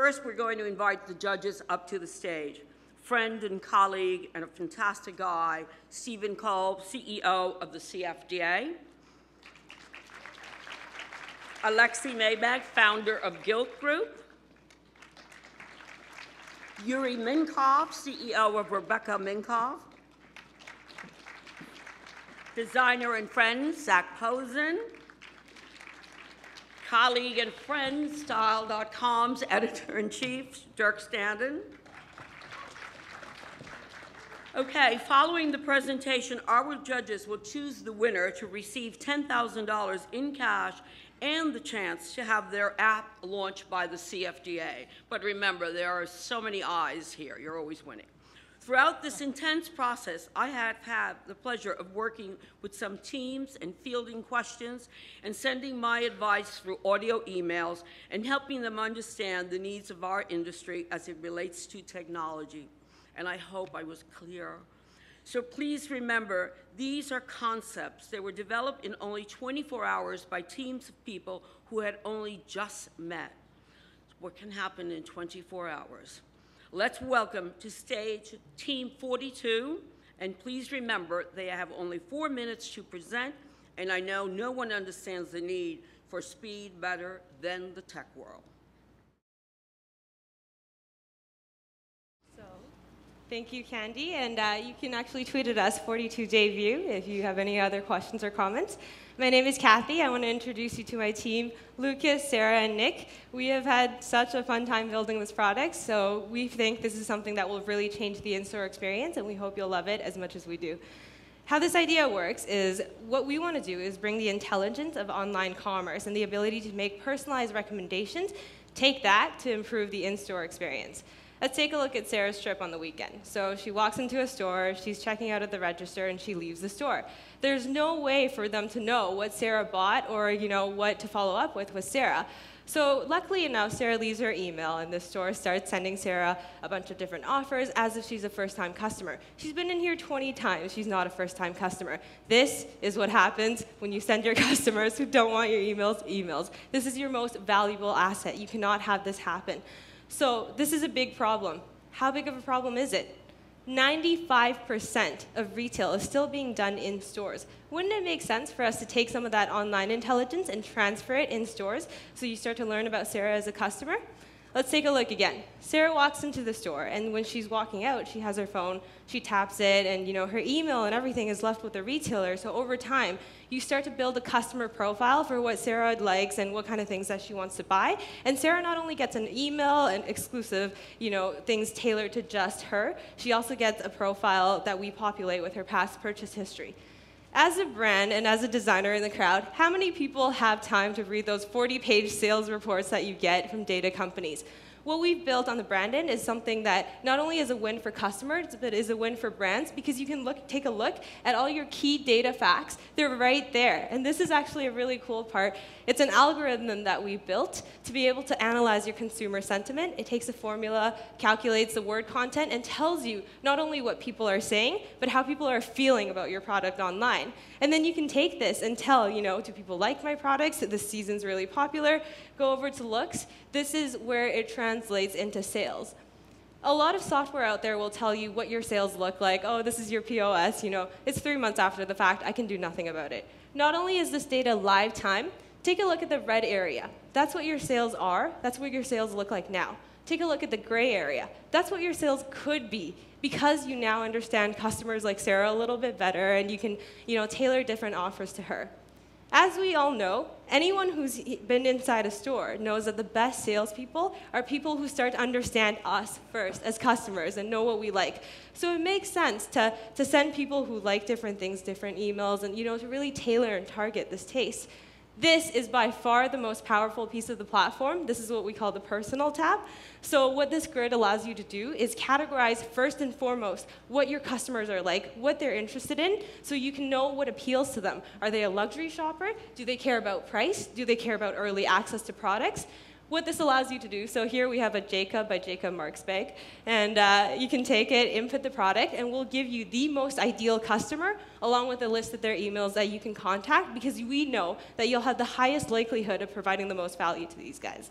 First, we're going to invite the judges up to the stage. Friend and colleague and a fantastic guy, Stephen Kolb, CEO of the CFDA. Alexei Maybach, founder of Gilt Group. Yuri Minkov, CEO of Rebecca Minkoff. Designer and friend, Zach Posen. Colleague and friend, Style.com's editor-in-chief, Dirk Standen. Okay, following the presentation, our judges will choose the winner to receive $10,000 in cash and the chance to have their app launched by the CFDA. But remember, there are so many eyes here. You're always winning. Throughout this intense process, I have had the pleasure of working with some teams and fielding questions and sending my advice through audio emails and helping them understand the needs of our industry as it relates to technology. And I hope I was clear. So please remember, these are concepts. They were developed in only 24 hours by teams of people who had only just met. What can happen in 24 hours? Let's welcome to stage Team 42, and please remember they have only 4 minutes to present, and I know no one understands the need for speed better than the tech world. Thank you, Candy, and you can actually tweet at us, 42JView, if you have any other questions or comments. My name is Kathy. I want to introduce you to my team, Lucas, Sarah, and Nick. We have had such a fun time building this product, so we think this is something that will really change the in-store experience, and we hope you'll love it as much as we do. How this idea works is what we want to do is bring the intelligence of online commerce and the ability to make personalized recommendations, take that to improve the in-store experience. Let's take a look at Sarah's trip on the weekend. So she walks into a store, she's checking out at the register, and she leaves the store. There's no way for them to know what Sarah bought or what to follow up with Sarah. So luckily enough, Sarah leaves her email, and the store starts sending Sarah a bunch of different offers as if she's a first-time customer. She's been in here 20 times. She's not a first-time customer. This is what happens when you send your customers who don't want your emails. This is your most valuable asset. You cannot have this happen. So this is a big problem. How big of a problem is it? 95% of retail is still being done in stores. Wouldn't it make sense for us to take some of that online intelligence and transfer it in stores so you start to learn about Sarah as a customer? Let's take a look again. Sarah walks into the store, and when she's walking out, she has her phone, she taps it, and her email and everything is left with the retailer. So over time, you start to build a customer profile for what Sarah likes and what kind of things that she wants to buy. And Sarah not only gets an email and exclusive, things tailored to just her, she also gets a profile that we populate with her past purchase history. As a brand and as a designer in the crowd, how many people have time to read those 40-page sales reports that you get from data companies? What we've built on the brand end is something that not only is a win for customers, but is a win for brands, because you can take a look at all your key data facts. They're right there. And this is actually a really cool part. It's an algorithm that we built to be able to analyze your consumer sentiment. It takes a formula, calculates the word content, and tells you not only what people are saying, but how people are feeling about your product online. And then you can take this and tell, do people like my products? This season's really popular. Go over to looks. This is where it translates into sales. A lot of software out there will tell you what your sales look like. Oh, this is your POS. It's 3 months after the fact. I can do nothing about it. Not only is this data live time, take a look at the red area. That's what your sales are. That's what your sales look like now. Take a look at the gray area. That's what your sales could be, because you now understand customers like Sarah a little bit better, and you can tailor different offers to her. As we all know, anyone who's been inside a store knows that the best salespeople are people who start to understand us first as customers and know what we like. So it makes sense to send people who like different things, different emails, and to really tailor and target this taste. This is by far the most powerful piece of the platform. This is what we call the personal tab. So what this grid allows you to do is categorize first and foremost what your customers are like, what they're interested in, so you can know what appeals to them. Are they a luxury shopper? Do they care about price? Do they care about early access to products? What this allows you to do, so here we have a Jacob by Jacob Marks bag, and you can take it, input the product, and we'll give you the most ideal customer along with a list of their emails that you can contact, because we know that you'll have the highest likelihood of providing the most value to these guys.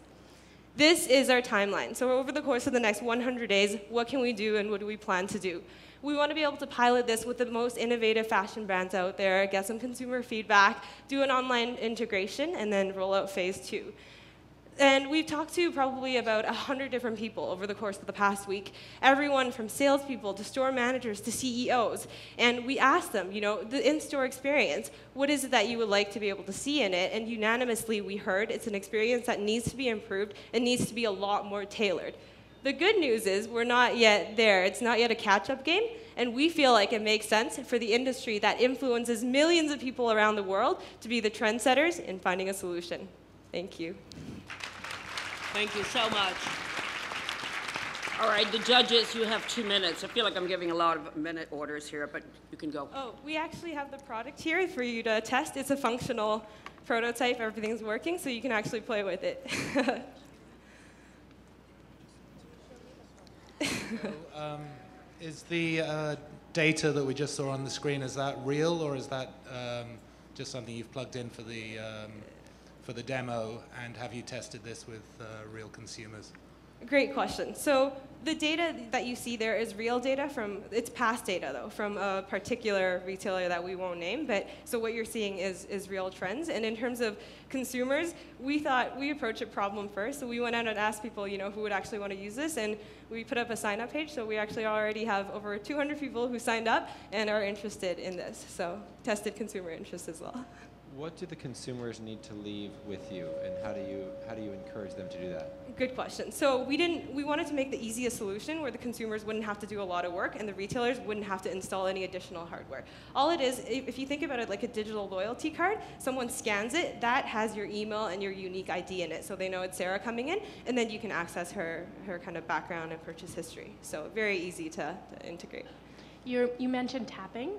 This is our timeline. So over the course of the next 100 days, what can we do and what do we plan to do? We want to be able to pilot this with the most innovative fashion brands out there, get some consumer feedback, do an online integration, and then roll out phase 2. And we've talked to probably about 100 different people over the course of the past week, everyone from salespeople to store managers to CEOs. And we asked them, you know, the in-store experience, what is it that you would like to be able to see in it? And unanimously, we heard it's an experience that needs to be improved and needs to be a lot more tailored. The good news is we're not yet there. It's not yet a catch-up game, and we feel like it makes sense for the industry that influences millions of people around the world to be the trendsetters in finding a solution. Thank you. Thank you so much. All right, the judges, you have 2 minutes. I feel like I'm giving a lot of minute orders here, but you can go. Oh, we actually have the product here for you to test. It's a functional prototype. Everything's working, so you can actually play with it. So, is the data that we just saw on the screen, is that real, or is that just something you've plugged in for the demo, and have you tested this with real consumers? Great question. So the data that you see there is real data it's past data though, from a particular retailer that we won't name, but so what you're seeing is real trends. And in terms of consumers, we thought we approach a problem first, so we went out and asked people, you know, who would actually want to use this, and we put up a sign-up page, so we actually already have over 200 people who signed up and are interested in this, so tested consumer interest as well. What do the consumers need to leave with you, and how do you encourage them to do that? Good question. So we wanted to make the easiest solution where the consumers wouldn't have to do a lot of work and the retailers wouldn't have to install any additional hardware. All it is, if you think about it like a digital loyalty card, someone scans it, that has your email and your unique ID in it, so they know it's Sarah coming in, and then you can access her kind of background and purchase history. So very easy to integrate. You mentioned tapping.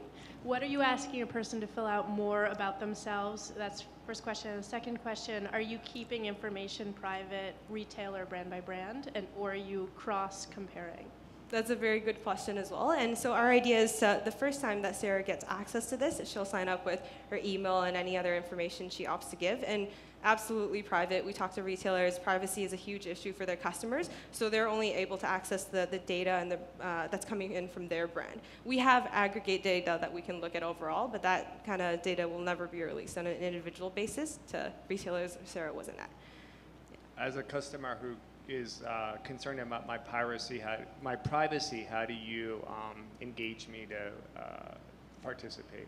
What are you asking a person to fill out more about themselves? That's first question. And the second question, are you keeping information private, retailer, brand by brand, or are you cross-comparing? That's a very good question as well. And so our idea is the first time that Sarah gets access to this, she'll sign up with her email and any other information she opts to give. And absolutely private. We talk to retailers. Privacy is a huge issue for their customers, so they're only able to access the data and that's coming in from their brand. We have aggregate data that we can look at overall, but that kind of data will never be released on an individual basis to retailers Sarah wasn't at. Yeah. As a customer who is concerned about my privacy, how do you engage me to participate?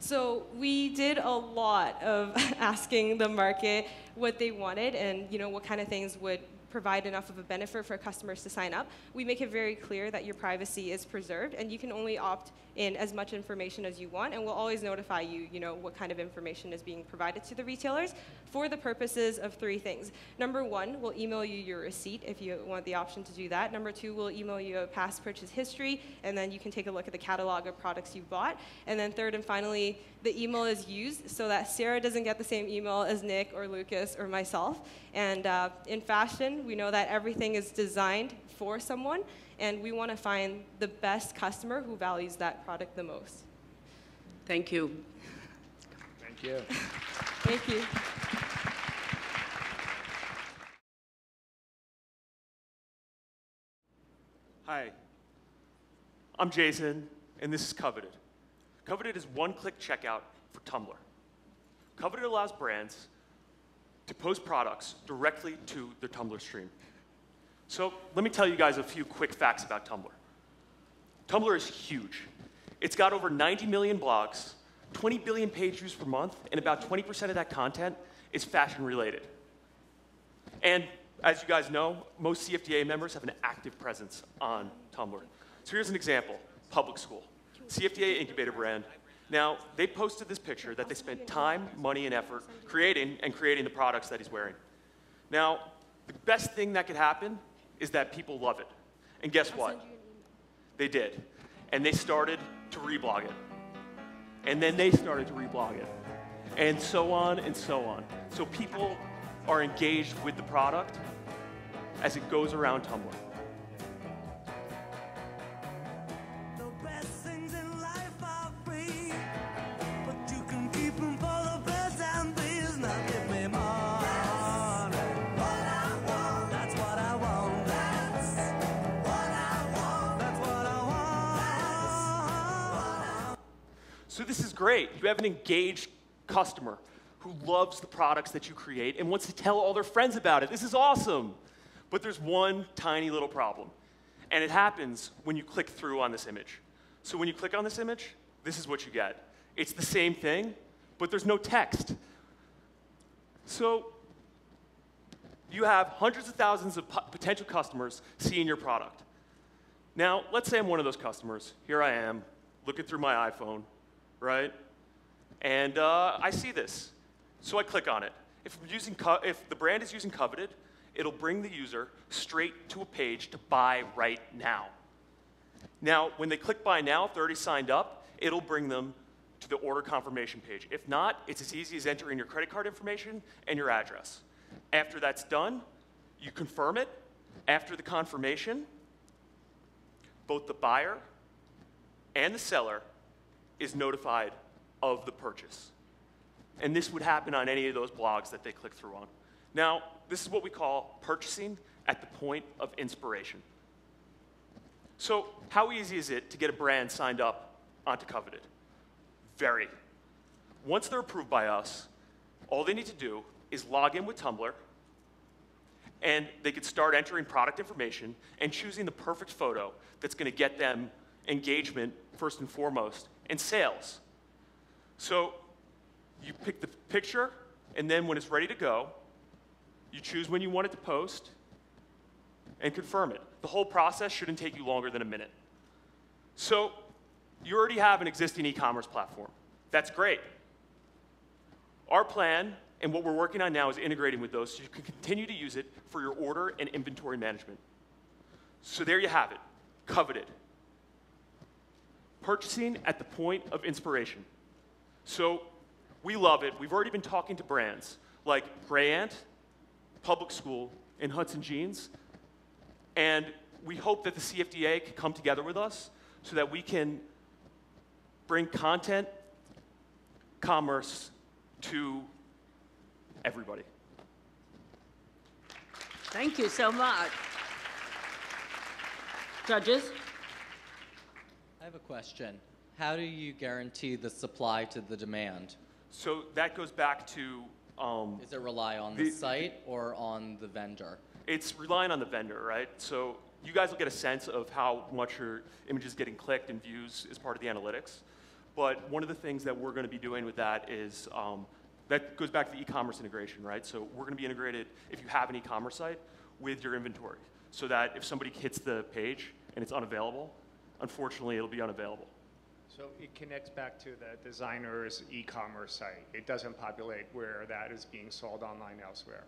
So we did a lot of asking the market what they wanted and what kind of things would provide enough of a benefit for customers to sign up. We make it very clear that your privacy is preserved and you can only opt in as much information as you want, and we'll always notify you, what kind of information is being provided to the retailers for the purposes of 3 things. Number 1, we'll email you your receipt if you want the option to do that. Number 2, we'll email you a past purchase history, and then you can take a look at the catalog of products you bought. And then third and finally, the email is used so that Sarah doesn't get the same email as Nick or Lucas or myself. And in fashion, we know that everything is designed for someone, and we want to find the best customer who values that product the most. Thank you. Thank you. Thank you. Hi, I'm Jason, and this is Coveted. Coveted is one-click checkout for Tumblr. Coveted allows brands to post products directly to their Tumblr stream. So let me tell you guys a few quick facts about Tumblr. Tumblr is huge. It's got over 90 million blogs, 20 billion page views per month, and about 20% of that content is fashion-related. And as you guys know, most CFDA members have an active presence on Tumblr. So here's an example, Public School, CFDA incubator brand. Now, they posted this picture that they spent time, money, and effort creating the products that he's wearing. Now, the best thing that could happen is that people love it. And guess what? They did. And they started to reblog it. And then they started to reblog it. And so on and so on. So people are engaged with the product as it goes around Tumblr. So this is great. You have an engaged customer who loves the products that you create and wants to tell all their friends about it. This is awesome. But there's one tiny little problem. And it happens when you click through on this image. So when you click on this image, this is what you get. It's the same thing, but there's no text. So you have hundreds of thousands of potential customers seeing your product. Now, let's say I'm one of those customers. Here I am, looking through my iPhone, right? And I see this. So I click on it. If the brand is using Coveted, it'll bring the user straight to a page to buy right now. Now, when they click buy now, if they're already signed up, it'll bring them to the order confirmation page. If not, it's as easy as entering your credit card information and your address. After that's done, you confirm it. After the confirmation, both the buyer and the seller is notified of the purchase. And this would happen on any of those blogs that they click through on. Now, this is what we call purchasing at the point of inspiration. So how easy is it to get a brand signed up onto Coveted? Very. Once they're approved by us, all they need to do is log in with Tumblr, and they could start entering product information and choosing the perfect photo that's going to get them engagement first and foremost, and sales. So you pick the picture, and then when it's ready to go, you choose when you want it to post and confirm it. The whole process shouldn't take you longer than a minute. So you already have an existing e-commerce platform. That's great. Our plan and what we're working on now is integrating with those so you can continue to use it for your order and inventory management. So there you have it, Coveted. Purchasing at the point of inspiration. So we love it. We've already been talking to brands like Gray Ant, Public School, and Hudson Jeans. And we hope that the CFDA can come together with us so that we can bring content, commerce to everybody. Thank you so much. Judges? I have a question. How do you guarantee the supply to the demand? So that goes back to Does it rely on the site or on the vendor? it's relying on the vendor, right? So you guys will get a sense of how much your image is getting clicked and views as part of the analytics. But one of the things that we're going to be doing with that is, that goes back to the e-commerce integration, right? So we're going to be integrated, if you have an e-commerce site, with your inventory. So that if somebody hits the page and it's unavailable, unfortunately, it'll be unavailable. So it connects back to the designer's e-commerce site. It doesn't populate where that is being sold online elsewhere.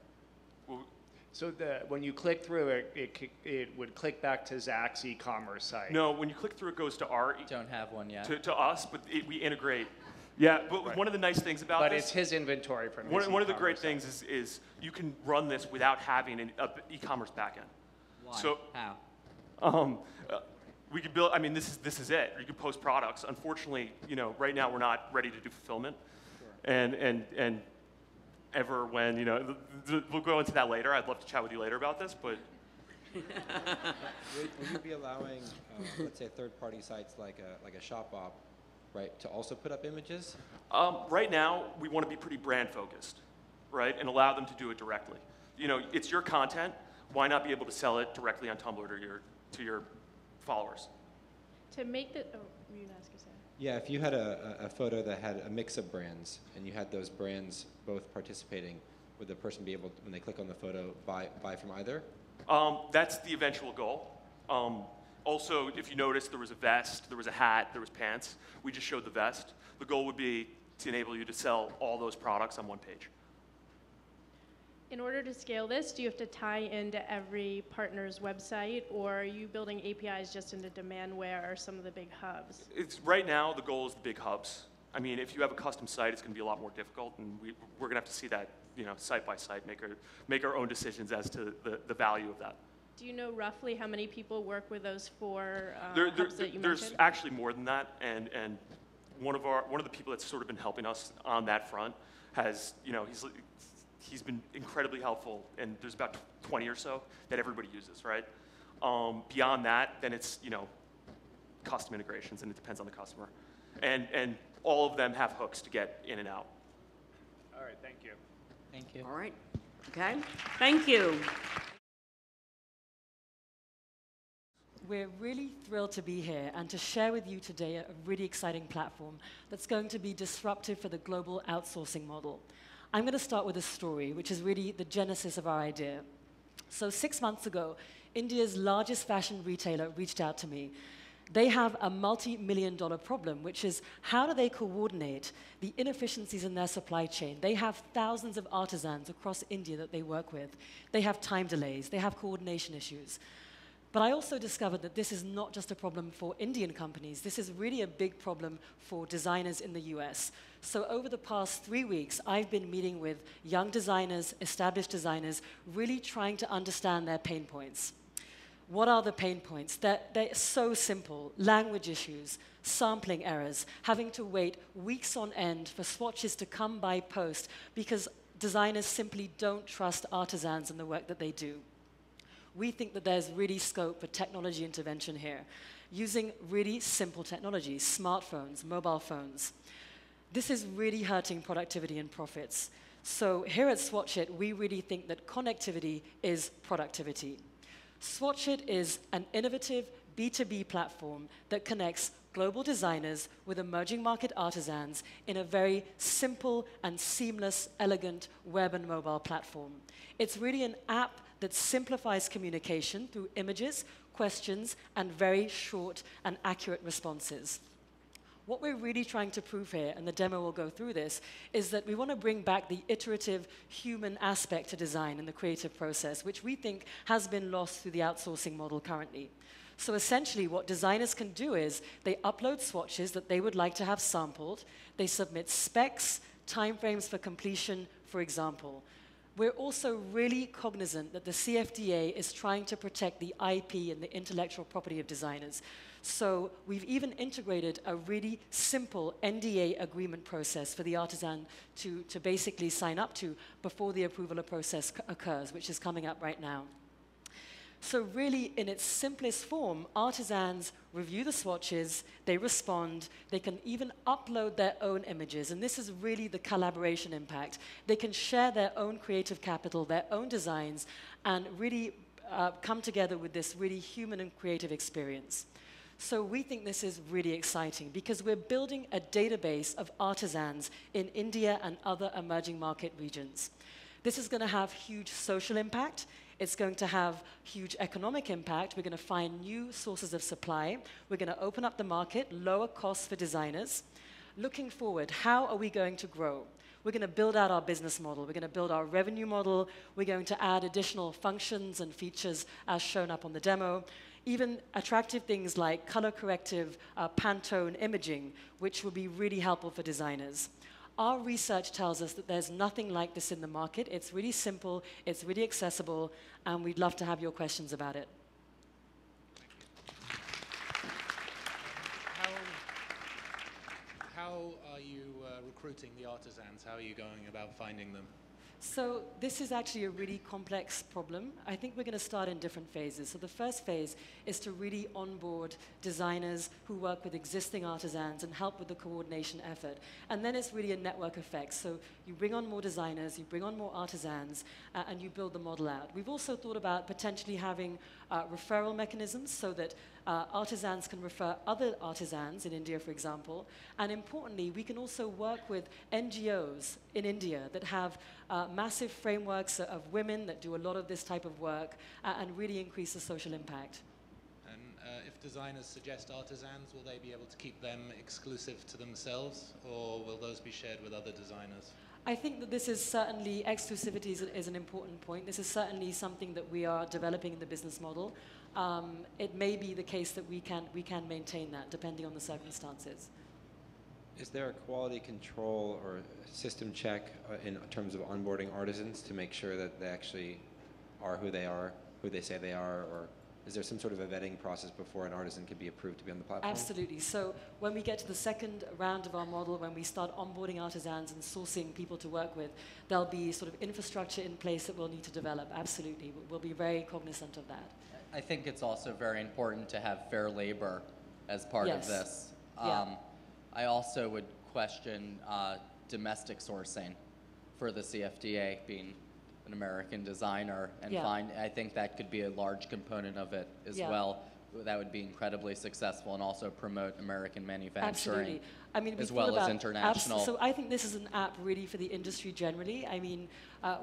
Well, So when you click through it, it would click back to Zach's e-commerce site. no, when you click through, it goes to our Don't have one yet. to us, but we integrate. Yeah, but Right. one of the nice things about But this, it's his inventory from his one of the great e-commerce things is you can run this without having an e-commerce backend. Why? So, How? we could build. I mean, this is it. You can post products. Unfortunately, right now we're not ready to do fulfillment, Sure. and ever when we'll go into that later. I'd love to chat with you later about this, but Would you be allowing, let's say, third-party sites like a Shopbop, right, to also put up images? right now we want to be pretty brand focused, right, and allow them to do it directly. It's your content. Why not be able to sell it directly on Tumblr to your followers? To make the, oh, you can ask us that. Yeah, if you had a photo that had a mix of brands, and you had those brands both participating, would the person be able to, when they click on the photo, buy from either? That's the eventual goal. Also, if you notice, there was a vest, there was a hat, there was pants. We just showed the vest. The goal would be to enable you to sell all those products on one page. In order to scale this, do you have to tie into every partner's website, or are you building APIs just into Demandware or some of the big hubs? Right now, the goal is the big hubs. I mean, if you have a custom site, it's going to be a lot more difficult, and we're going to have to see that, site by site, make our own decisions as to the value of that. Do you know roughly how many people work with those four hubs that you There's mentioned? actually more than that, and one of the people that's sort of been helping us on that front has, he's been incredibly helpful, and there's about 20 or so that everybody uses, right? Beyond that, then it's, custom integrations, and it depends on the customer. And all of them have hooks to get in and out. All right, thank you. Thank you. All right. Okay. Thank you. We're really thrilled to be here and to share with you today a really exciting platform that's going to be disruptive for the global outsourcing model. I'm going to start with a story, which is really the genesis of our idea. So 6 months ago, India's largest fashion retailer reached out to me. They have a multi-million-dollar problem, which is how do they coordinate the inefficiencies in their supply chain? They have thousands of artisans across India that they work with. They have time delays. They have coordination issues. But I also discovered that this is not just a problem for Indian companies. This is really a big problem for designers in the US. So over the past 3 weeks, I've been meeting with young designers, established designers, really trying to understand their pain points. What are the pain points? They're so simple. Language issues, sampling errors, having to wait weeks on end for swatches to come by post because designers simply don't trust artisans and the work that they do. We think that there's really scope for technology intervention here, using really simple technologies, smartphones, mobile phones. This is really hurting productivity and profits. So here at SWATCHit, we really think that connectivity is productivity. SWATCHit is an innovative B2B platform that connects global designers with emerging market artisans in a very simple and seamless, elegant web and mobile platform. It's really an app that simplifies communication through images, questions, and very short and accurate responses. What we're really trying to prove here, and the demo will go through this, is that we want to bring back the iterative human aspect to design in the creative process, which we think has been lost through the outsourcing model currently. So essentially, what designers can do is they upload swatches that they would like to have sampled, they submit specs, timeframes for completion, for example. We're also really cognizant that the CFDA is trying to protect the IP and the intellectual property of designers. So we've even integrated a really simple NDA agreement process for the artisan to basically sign up to before the approval process occurs, which is coming up right now. So really, in its simplest form, artisans review the swatches, they respond, they can even upload their own images, and this is really the collaboration impact. They can share their own creative capital, their own designs, and really come together with this really human and creative experience. So we think this is really exciting because we're building a database of artisans in India and other emerging market regions. This is going to have huge social impact. It's going to have huge economic impact. We're going to find new sources of supply. We're going to open up the market, lower costs for designers. Looking forward, how are we going to grow? We're going to build out our business model. We're going to build our revenue model. We're going to add additional functions and features as shown up on the demo. Even attractive things like color corrective Pantone imaging, which will be really helpful for designers. Our research tells us that there's nothing like this in the market. It's really simple, it's really accessible, and we'd love to have your questions about it. How are you recruiting the artisans? How are you going about finding them? So this is actually a really complex problem. I think we're going to start in different phases. So the first phase is to really onboard designers who work with existing artisans and help with the coordination effort. And then it's really a network effect. So you bring on more designers, you bring on more artisans, and you build the model out. We've also thought about potentially having referral mechanisms so that artisans can refer other artisans in India, for example. And importantly, we can also work with NGOs in India that have massive frameworks of women that do a lot of this type of work and really increase the social impact. And if designers suggest artisans, will they be able to keep them exclusive to themselves, or will those be shared with other designers? I think that this is certainly, exclusivity is an important point. This is certainly something that we are developing in the business model. It may be the case that we can maintain that, depending on the circumstances. Is there a quality control or system check in terms of onboarding artisans to make sure that they actually are who they say they are, or is there some sort of a vetting process before an artisan can be approved to be on the platform? Absolutely. So when we get to the second round of our model, when we start onboarding artisans and sourcing people to work with, there'll be sort of infrastructure in place that we'll need to develop. Absolutely. We'll be very cognizant of that. I think it's also very important to have fair labor as part of this. Yeah. I also would question domestic sourcing for the CFDA, being an American designer, and I think that could be a large component of it as well. That would be incredibly successful and also promote American manufacturing. Absolutely. as well as international. So I think this is an app really for the industry generally. I mean,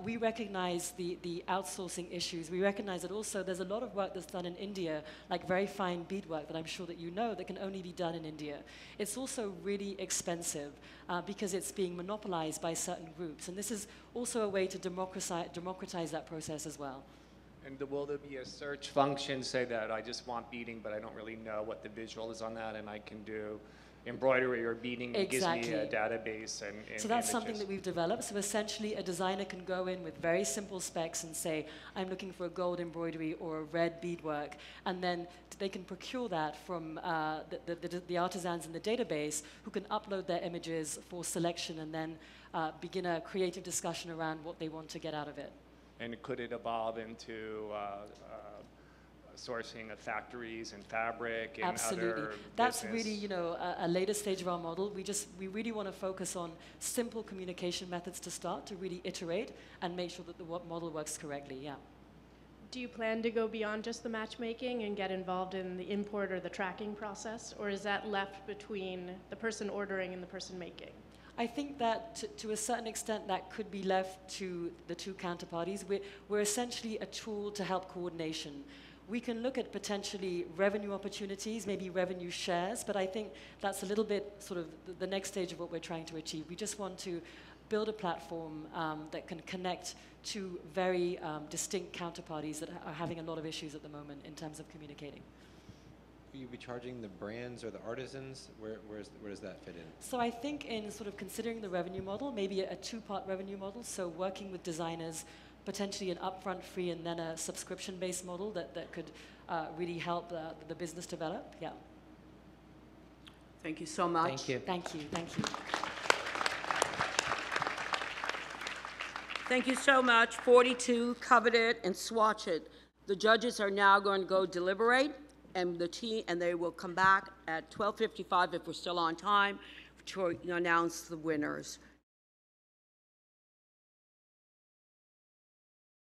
we recognize the outsourcing issues. We recognize that also there's a lot of work that's done in India, like very fine beadwork that I'm sure that you know, that can only be done in India. It's also really expensive because it's being monopolized by certain groups. And this is also a way to democratize that process as well. And will there be a search function, say that I just want beading, but I don't really know what the visual is on that, and I can do embroidery or beading? It gives me a database and so that's something that we've developed. So essentially, a designer can go in with very simple specs and say, I'm looking for a gold embroidery or a red beadwork, and then they can procure that from the artisans in the database, who can upload their images for selection and then begin a creative discussion around what they want to get out of it. And could it evolve into sourcing of factories and fabric and Absolutely. other That's business? really, you know, a later stage of our model. We really want to focus on simple communication methods to start, to really iterate and make sure that the model works correctly, yeah. Do you plan to go beyond just the matchmaking and get involved in the import or the tracking process, or is that left between the person ordering and the person making? I think that to a certain extent that could be left to the two counterparties. We're essentially a tool to help coordination. We can look at potentially revenue opportunities, maybe revenue shares, but I think that's a little bit sort of the next stage of what we're trying to achieve. We just want to build a platform that can connect to very distinct counterparties that are having a lot of issues at the moment in terms of communicating. Will you be charging the brands or the artisans? Where does that fit in? So I think in sort of considering the revenue model, maybe a two-part revenue model, so working with designers, potentially an upfront fee and then a subscription-based model that could really help the business develop, yeah. Thank you so much. Thank you. Thank you, thank you. Thank you so much. 42, Coveted, and SWATCHit. The judges are now going to go deliberate, and they will come back at 12:55 if we're still on time to announce the winners.